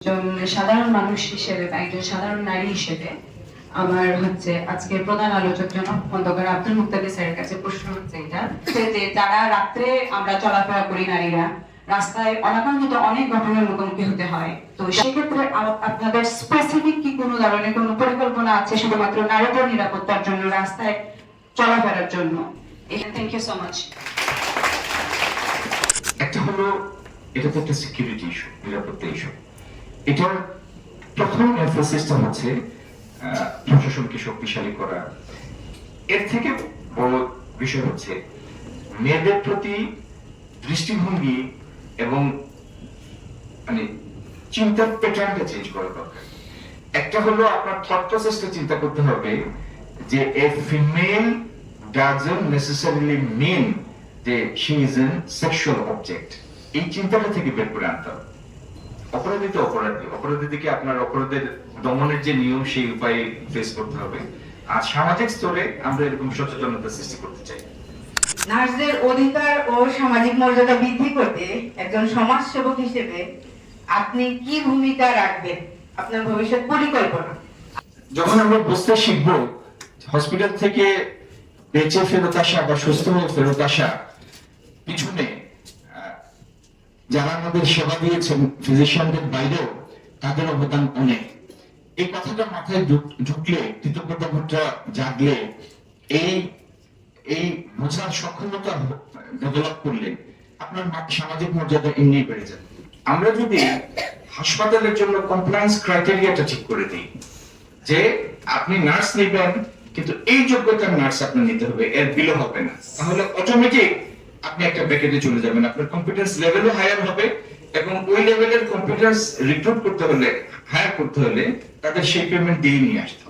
একজন সাধারণ মানুষ হিসেবে বা একজন সাধারণ নারী হিসেবে আমার আজকের প্রধান আলোচক জনাব খন্দকার আব্দুল মুক্তাদির স্যারের কাছে প্রশ্ন হচ্ছে এটা যে যারা রাত্রে আমরা চলাফেরা করি নারীরা রাস্তায় অনাকাঙ্ক্ষিত অনেক ঘটনার মুখোমুখি হতে হয়, তো সেক্ষেত্রে আপনাদের স্পেসিফিক কি কোনো ধরনের কোনো পরিকল্পনা আছে শুধুমাত্র নারীদের নিরাপত্তার জন্য রাস্তায় চলাফেরার জন্য? Thank you so much. একটা হলো এটা তো একটা সিকিউরিটি ইস্যু, নিরাপত্তা ইস্যু। এটার প্রথম এমফাসিসটা হচ্ছে প্রশাসনকে শক্তিশালী করা। এর থেকে বড় বিষয় হচ্ছে মেয়েদের প্রতি দৃষ্টিভঙ্গি এবং মানে চিন্তার প্যাটার্নটা চেঞ্জ করা দরকার। একটা হলো আপনার থট প্রসেসটা চিন্তা করতে হবে যে এ ফিমেল ডাজন্ট নেসেসারিলি মিন যে she is an sexual object. এই চিন্তাটা থেকে বের করে আনতে হবে। অপরাধী তো অপরাধী, অপরাধীদেরকে আপনার অপরাধের দমনের যে নিয়ম সেই উপায়ে ফেস করতে হবে। আর সামাজিক স্তরে আমরা এরকম সচেতনতা সৃষ্টি করতে চাই। নার্সদের অধিকার ও সামাজিক মর্যাদা বৃদ্ধি করতে একজন সমাজসেবক হিসেবে আপনি কি ভূমিকা রাখবেন, আপনার ভবিষ্যৎ পরিকল্পনা? যখন আমরা বুঝতে শিখবো হসপিটাল থেকে বেঁচে ফেরত আসা বা সুস্থ হয়ে ফেরত আসা পিছনে যারা আমাদের সেবা দিয়েছেন ফিজিশিয়ানদের বাইরেও তাদের অবদান অনেক। এই কথাটা মাথায় ঢুকলে, কৃতজ্ঞতা বোধটা জাগলে, এই বোঝার সক্ষমতা ডেভেলপ করলে আপনার সামাজিক মর্যাদা এমনি বেড়ে যাবে। আমরা যদি হাসপাতালের জন্য কমপ্লায়েন্স ক্রাইটেরিয়াটা ঠিক করে দিই যে আপনি নার্স নেবেন কিন্তু এই যোগ্যতার নার্স আপনার নিতে হবে, এর বিলো হবে না, তাহলে অটোমেটিক আপনি একটা ব্র্যাকেটে চলে যাবেন। আপনার কম্পিটেন্স লেভেলও হায়ার হবে এবং ওই লেভেলের কম্পিটেন্স রিক্রুট করতে হলে, হায়ার করতে হলে তাদের সেই পেমেন্ট দিয়ে নিয়ে আসতে হবে।